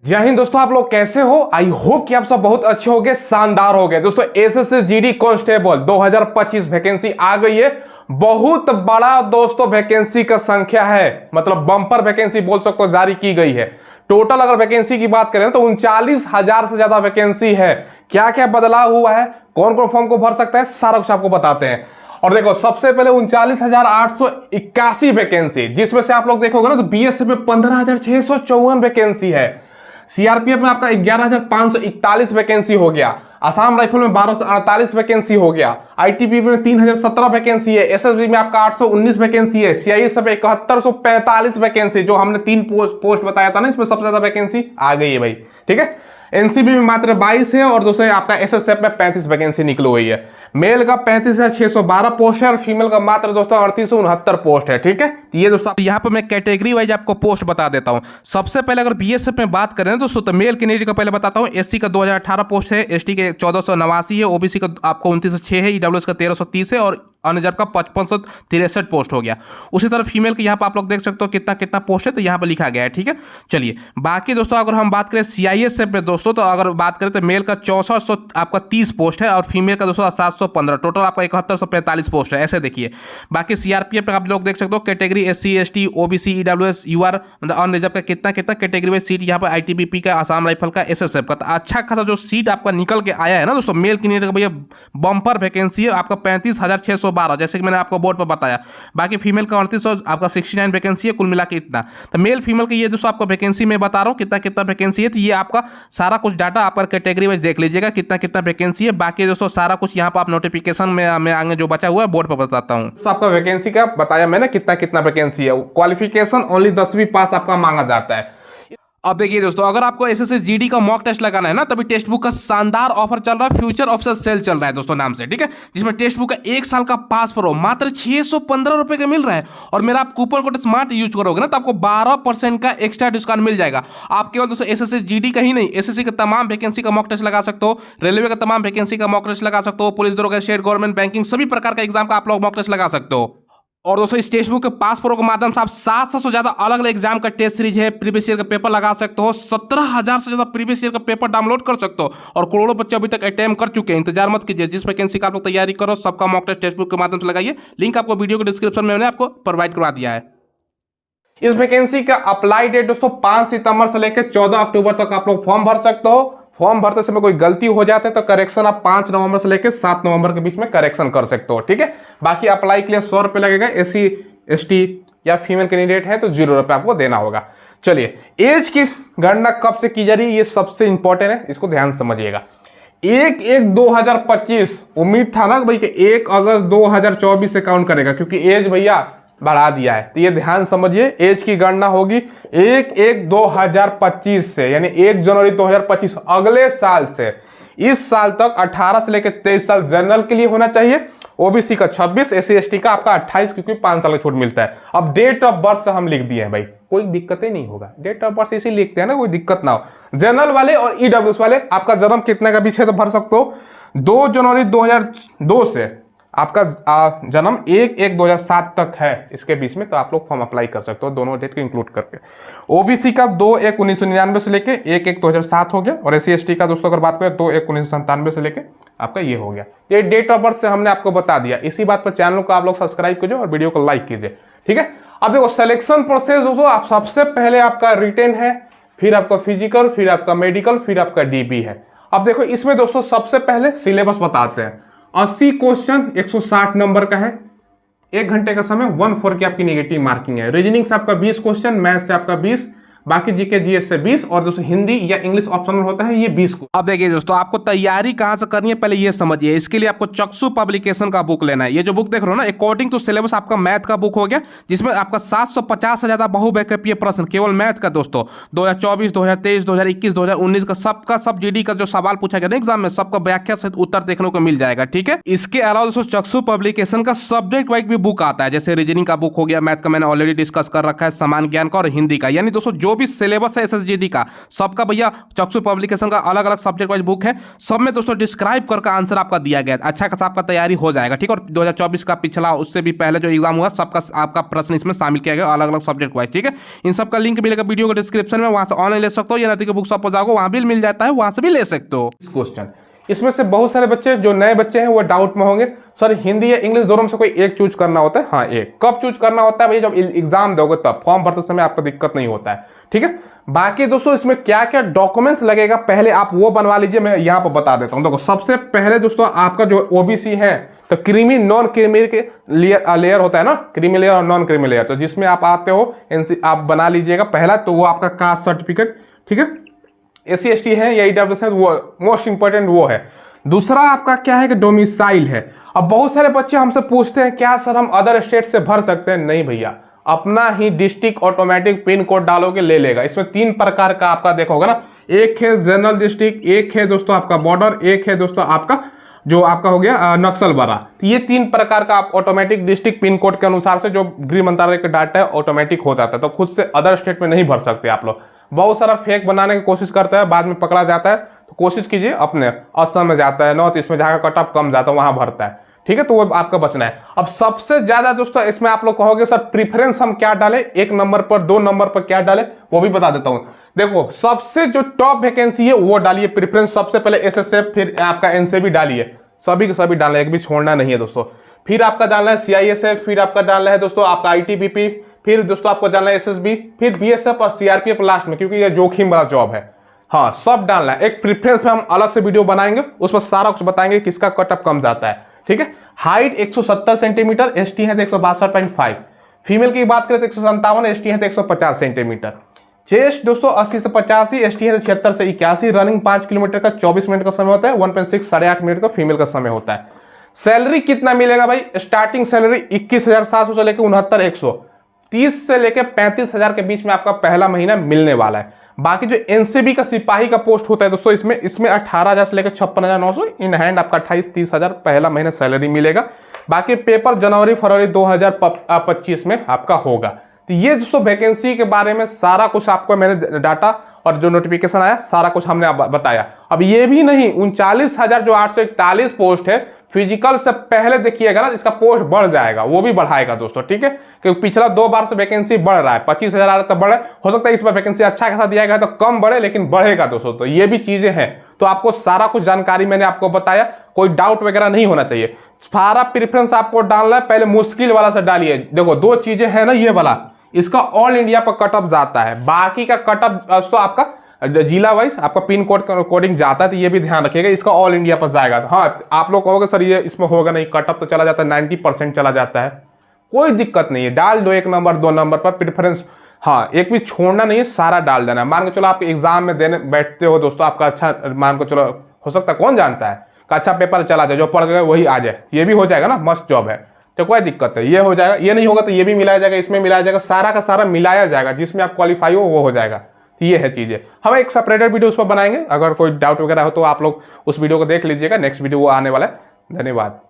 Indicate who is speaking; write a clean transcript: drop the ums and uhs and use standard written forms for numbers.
Speaker 1: जय हिंद दोस्तों, आप लोग कैसे हो? आई होप कि आप सब बहुत अच्छे होंगे, शानदार हो गए। दोस्तों एसएससी जीडी कांस्टेबल 2025 वैकेंसी आ गई है। बहुत बड़ा दोस्तों वैकेंसी का संख्या है, मतलब बम्पर वैकेंसी बोल सकते हो, जारी की गई है। टोटल अगर वैकेंसी की बात करें तो 39,000 से ज्यादा वैकेंसी है। क्या क्या बदलाव हुआ है, कौन कौन फॉर्म को भर सकता है, सारा कुछ आपको बताते हैं। और देखो सबसे पहले 39,881 वैकेंसी, जिसमें से आप लोग देखोगे ना तो बीएसएफ में 15,654 वैकेंसी है। सीआरपीएफ में आपका 11,541 वैकेंसी हो गया। असम राइफल में 1248 वैकेंसी हो गया। आईटीबीपी में 3,017 वैकेंसी है। एसएसबी में आपका 819 वैकेंसी है। सीआईएसएफ में 7145 वैकेंसी, जो हमने 3 पोस्ट बताया था ना, इसमें सबसे ज्यादा वैकेंसी आ गई है भाई। ठीक है, एनसीबी में मात्र 22 है और दोस्तों आपका एसएसएफ में 35 वैकेंसी निकली हुई है। मेल का 35,612 पोस्ट है और फीमेल का मात्र दोस्तों 3869 पोस्ट है। ठीक है, तो ये दोस्तों यहाँ पर मैं कैटेगरी वाइज आपको पोस्ट बता देता हूँ। सबसे पहले अगर बीएसएफ में बात करें दोस्तों तो मेल कैंडिडेट का पहले बताता हूँ। एससी का 2018 पोस्ट है, एसटी के 1489 है, ओबीसी का आपको 2906 है, ईडब्ल्यूएस का 1330 है और अनरिजर्व का 5563 पोस्ट हो गया। उसी तरह फीमेल के यहाँ पर आप लोग देख सकते हो कितना कितना पोस्ट है, तो यहाँ पर लिखा गया है। ठीक है, चलिए बाकी दोस्तों अगर हम बात करें सीआईएसएफ में दोस्तों, तो अगर बात करें तो मेल का 6400 आपका 30 पोस्ट है और फीमेल का दोस्तों 715, टोटल आपका 7145 पोस्ट है। ऐसे देखिए बाकी सीआरपीएफ में आप लोग देख सकते हो category SC ST OBC EWS UR मतलब अनरिजर्व का कितना कितना कैटेगरी में सीट यहाँ पर आईटीबीपी का, असम राइफल का, एसएसएफ का। तो अच्छा खासा जो सीट आपका निकल के आया है ना दोस्तों, मेल कैंडिडेट का भैया बम्पर वैकेंसी है आपका 35,612, जैसे कि मैंने आपको बोर्ड पर बताया। बाकी फीमेल का 3800 आपका 69 वैकेंसी है, कुल मिला के इतना। तो मेल फीमेल की ये दोस्तों आपको वैकेंसी में बता रहा हूँ कितना कितना वैकेंसी है। तो ये आपका सारा कुछ डाटा आपका कैटेगरी वाइज देख लीजिएगा कितना कितना वैकेंसी है। बाकी दोस्तों सारा कुछ यहाँ पर आप नोटिफिकेशन में आगे जो बचा हुआ है बोर्ड पर बताता हूँ। तो आपका वैकेंसी का बताया मैंने कितना कितना वैकेंसी है। क्वालिफिकेशन ओनली 10वीं पास आपका मांगा जाता है। अब देखिए दोस्तों, अगर आपको एसएससी जीडी का मॉक टेस्ट लगाना है ना, तभी टेक्स्ट बुक का शानदार ऑफर चल रहा है, फ्यूचर ऑफिसर सेल चल रहा है दोस्तों नाम से। ठीक है, जिसमें टेक्स्ट बुक का 1 साल का पास प्रो मात्र 615 रुपए का मिल रहा है और मेरा आप कूपन कोड स्मार्ट यूज करोगे ना तो आपको 12% का एक्स्ट्रा डिस्काउंट मिल जाएगा। आप केवल दोस्तों एसएससी जीडी का ही नहीं, एसएससी का तमाम वैकेंसी का मॉक टेस्ट लगा सकते हो, रेलवे का तमाम वैकेंसी का मॉक टेस्ट लगा सकते हो, पुलिस दरोगा, स्टेट गवर्नमेंट, बैंकिंग, सभी प्रकार का एग्जाम का आप लोग मॉक टेस्ट लगा सकते हो। और दोस्तों इस टेक्स्ट बुक के पास प्रो के माध्यम से आप 700 से ज्यादा अलग अलग एग्जाम का टेस्ट सीरीज है, प्रीवियस ईयर का पेपर लगा सकते हो, 17,000 से ज्यादा प्रीवियस ईयर का पेपर डाउनलोड कर सकते हो और करोड़ों बच्चे अभी तक अटेम्प्ट कर चुके हैं। इंतजार मत कीजिए, जिस वैकेंसी का आप लोग तैयारी करो सबका मॉक टेस्ट बुक के माध्यम से लगाइए। लिंक आपको वीडियो के डिस्क्रिप्शन में मैंने आपको प्रोवाइड करवा दिया है। इस वैकेंसी का अप्लाई डेट दोस्तों 5 सितंबर से लेकर 14 अक्टूबर तक आप लोग फॉर्म भर सकते हो। फॉर्म भरते समय कोई गलती हो जाता है तो करेक्शन आप 5 नवंबर से लेकर 7 नवंबर के बीच में करेक्शन कर सकते हो। ठीक है, बाकी अप्लाई के लिए 100 रुपये लगेगा। एससी एसटी या फीमेल कैंडिडेट है तो 0 रुपये आपको देना होगा। चलिए एज की गणना कब से की जा रही है, ये सबसे इंपॉर्टेंट है, इसको ध्यान समझिएगा। 1/1/2025 उम्मीद था ना भाई कि 1 अगस्त 2024 से काउंट करेगा, क्योंकि एज भैया बढ़ा दिया है। तो ये ध्यान समझिए, एज की गणना होगी 1/1/2025 से, यानी 1 जनवरी 2025 अगले साल से। इस साल तक 18 से लेकर 23 साल जनरल के लिए होना चाहिए, ओबीसी का 26, एससी एसटी का आपका 28, क्योंकि 5 साल का छूट मिलता है। अब डेट ऑफ बर्थ से हम लिख दिए हैं भाई, कोई दिक्कत ही नहीं होगा। डेट ऑफ बर्थ इसी लिखते हैं ना, कोई दिक्कत ना हो। जनरल वाले और ईडब्ल्यूएस वाले आपका जन्म कितने का बीच है तो भर सकते हो। 2 जनवरी 2002 से आपका जन्म 1/1/2007 तक है, इसके बीच में तो आप लोग फॉर्म अप्लाई कर सकते हो, दोनों डेट को इंक्लूड करके। ओबीसी का 2/1/1999 से लेके 1/1/2007 हो गया और एससी एसटी का दोस्तों अगर बात करें 2/1/1997 से लेके आपका ये हो गया। ये डेट ऑफ बर्थ से हमने आपको बता दिया। इसी बात पर चैनल को आप लोग सब्सक्राइब कीजिए और वीडियो को लाइक कीजिए। ठीक है, अब देखो सिलेक्शन प्रोसेस दोस्तों, आप सबसे पहले आपका रिटेन है, फिर आपका फिजिकल, फिर आपका मेडिकल, फिर आपका डीबी है। अब देखो इसमें दोस्तों सबसे पहले सिलेबस बताते हैं। 80 क्वेश्चन 160 नंबर का है, 1 घंटे का समय, 1/4 की आपकी नेगेटिव मार्किंग है। रीजनिंग से आपका 20 क्वेश्चन, मैथ से आपका 20, बाकी जीके जीएस से 20 और दोस्तों हिंदी या इंग्लिश ऑप्शनल होता है ये 20 को। अब देखिए दोस्तों, आपको तैयारी कहां से करनी है पहले ये समझिए। इसके लिए आपको चक्षु पब्लिकेशन का बुक लेना है। ये जो बुक देख रहे हो ना, अकॉर्डिंग टू सिलेबस आपका मैथ का बुक हो गया, जिसमें आपका 750 से ज्यादा बहुविकल्पीय प्रश्न केवल मैथ का दोस्तों 2024, 2023, 2021, 2019 का सबका सब जीडी का जो सवाल पूछा गया ना एग्जाम में, सबका व्याख्या सहित उत्तर देखने को मिल जाएगा। ठीक है, इसके अलावा दोस्तों चक्षु पब्लिकेशन का सब्जेक्ट वाइज भी बुक आता है, जैसे रीजनिंग का बुक हो गया, मैथ का मैंने ऑलरेडी डिस्कस कर रखा है, सामान्य ज्ञान का और हिंदी का। यानी दोस्तों जो भी सिलेबस है एसएसजीडी का सबका भैया चक्षु पब्लिकेशन का अलग अलग सब्जेक्ट वाइज बुक है, सब में दोस्तों डिस्क्राइब करके आंसर आपका दिया गया है। अच्छा खासा आपका तैयारी हो जाएगा, ठीक है। और 2024 का पिछला उससे भी पहले जो एग्जाम हुआ सबका आपका प्रश्न इसमें शामिल किया गया अलग अलग सब्जेक्ट वाइज, ठीक है। इन सब का लिंक मिलेगा वीडियो के डिस्क्रिप्शन में, वहां से ऑनलाइन ले सकते हो या नदी के बुक शॉप पर जाओगे वहां भी मिल जाता है, वहां से भी ले सकते हो। क्वेश्चन इसमें से बहुत सारे बच्चे जो नए बच्चे हैं वो डाउट में होंगे, सर हिंदी या इंग्लिश दोनों में से कोई एक चूज करना होता है। हाँ, एक कब चूज करना होता है भाई, जब एग्जाम दोगे तब, फॉर्म भरते समय आपको दिक्कत नहीं होता है, ठीक है। बाकी दोस्तों इसमें क्या क्या डॉक्यूमेंट्स लगेगा पहले आप वो बनवा लीजिए, मैं यहाँ पर बता देता हूँ। देखो सबसे पहले दोस्तों आपका जो ओबीसी है तो क्रीमी नॉन क्रीमी के लेयर होता है ना, क्रीमी लेयर और नॉन क्रीमी लेयर, तो जिसमें आप आते हो आप बना लीजिएगा पहला, तो वो आपका कास्ट सर्टिफिकेट, ठीक है। एससी एसटी है या ईडब्ल्यूएस है, वो मोस्ट इंपॉर्टेंट वो है। दूसरा आपका क्या है कि डोमिसाइल है। अब बहुत सारे बच्चे हमसे पूछते हैं क्या सर हम अदर स्टेट से भर सकते हैं, नहीं भैया, अपना ही डिस्ट्रिक्ट ऑटोमेटिक पिन कोड डालोगे ले लेगा। इसमें 3 प्रकार का आपका देखोगे ना, एक है जनरल डिस्ट्रिक्ट, एक है दोस्तों आपका बॉर्डर, एक है दोस्तों आपका जो आपका हो गया नक्सल बरा। तो ये 3 प्रकार का आप ऑटोमेटिक डिस्ट्रिक्ट पिन कोड के अनुसार से जो गृह मंत्रालय का डाटा है ऑटोमेटिक हो जाता है, तो खुद से अदर स्टेट में नहीं भर सकते आप लोग। बहुत सारा फेक बनाने की कोशिश करता है, बाद में पकड़ा जाता है, तो कोशिश कीजिए अपने असम में जाता है, नॉर्थ ईस्ट में जहाँ का कट ऑफ कम जाता है वहां भरता है, ठीक है, तो वो आपका बचना है। अब सबसे ज्यादा दोस्तों इसमें आप लोग कहोगे सर प्रीफरेंस हम क्या डालें, 1 नंबर पर 2 नंबर पर क्या डालें, वो भी बता देता हूं। देखो सबसे जो टॉप वैकेंसी है वो डालिए प्रीफरेंस, सबसे पहले एसएसएफ, फिर आपका एनसीबी डालिए, सभी के सभी डालना है, एक भी छोड़ना नहीं है दोस्तों। फिर आपका डालना है सीआईएसएफ, फिर आपका डालना है दोस्तों आपका आईटीबीपी, फिर दोस्तों आपको डालना है एसएसबी, फिर बीएसएफ और सीआरपीएफ लास्ट में, क्योंकि ये जोखिम वाला जॉब है। हाँ, सब डालना है। एक प्रीफरेंस पे हम अलग से वीडियो बनाएंगे, उसमें सारा कुछ बताएंगे किसका कट ऑफ कम जाता है, ठीक है। हाइट 170 सेंटीमीटर, एसटी है तो 162.5, फीमेल की बात करें तो 157, एसटी है तो 150 सेंटीमीटर। चेस्ट दोस्तों 80 से 85, एसटी है तो 76 से 81, रनिंग 5 किलोमीटर का 24 मिनट का समय होता है, 1.6 8.5 मिनट का फीमेल का समय होता है। सैलरी कितना मिलेगा भाई, स्टार्टिंग सैलरी 21,700 से लेकर 69,100, 30 से लेकर 35,000 के बीच में आपका पहला महीना मिलने वाला है। बाकी जो एनसीबी का सिपाही का पोस्ट होता है दोस्तों इसमें 18,000 से लेकर 56,900, इन हैंड आपका 28-30,000 पहला महीना सैलरी मिलेगा। बाकी पेपर जनवरी फरवरी 2025 में आपका होगा। तो ये दोस्तों वैकेंसी के बारे में सारा कुछ आपको मैंने डाटा और जो नोटिफिकेशन आया सारा कुछ हमने बताया। अब ये भी नहीं, 39,000 जो 841 पोस्ट है फिजिकल से पहले देखिएगा ना, इसका पोस्ट बढ़ जाएगा, वो भी बढ़ाएगा दोस्तों, ठीक है, क्योंकि पिछला 2 बार से वैकेंसी बढ़ रहा है, 25,000 आ रहा था बढ़े, हो सकता है इस बार वैकेंसी अच्छा खासा दिया गया तो कम बढ़े, लेकिन बढ़ेगा दोस्तों। तो ये भी चीजें हैं, तो आपको सारा कुछ जानकारी मैंने आपको बताया, कोई डाउट वगैरह नहीं होना चाहिए। सारा प्रेफरेंस आपको डालना है, पहले मुश्किल वाला से डालिए। देखो 2 चीजें है ना, ये वाला इसका ऑल इंडिया पर कट ऑफ जाता है, बाकी का कट ऑफ तो आपका जिला वाइज आपका पिन कोड कोडिंग जाता है, तो ये भी ध्यान रखिएगा, इसका ऑल इंडिया पर जाएगा। हाँ, आप लोग कहोगे सर ये इसमें होगा नहीं, कट ऑफ तो चला जाता है 90% चला जाता है, कोई दिक्कत नहीं है, डाल दो 1 नंबर 2 नंबर पर प्रेफरेंस। हाँ, एक भी छोड़ना नहीं है, सारा डाल देना है। मान के चलो आप एग्जाम में देने बैठते हो दोस्तों, आपका अच्छा मान के चलो हो सकता है, कौन जानता है, अच्छा पेपर चला जाए, जो पढ़ गए वही आ जाए, ये भी हो जाएगा ना, मस्त जॉब है, तो कोई दिक्कत है, ये हो जाएगा। ये नहीं होगा तो ये भी मिलाया जाएगा, इसमें मिलाया जाएगा, सारा का सारा मिलाया जाएगा, जिसमें आप क्वालिफाई हो वो हो जाएगा। ये है चीजें, हम एक सेपरेटेड वीडियो उस पर बनाएंगे, अगर कोई डाउट वगैरह हो तो आप लोग उस वीडियो को देख लीजिएगा, नेक्स्ट वीडियो वो आने वाला है। धन्यवाद।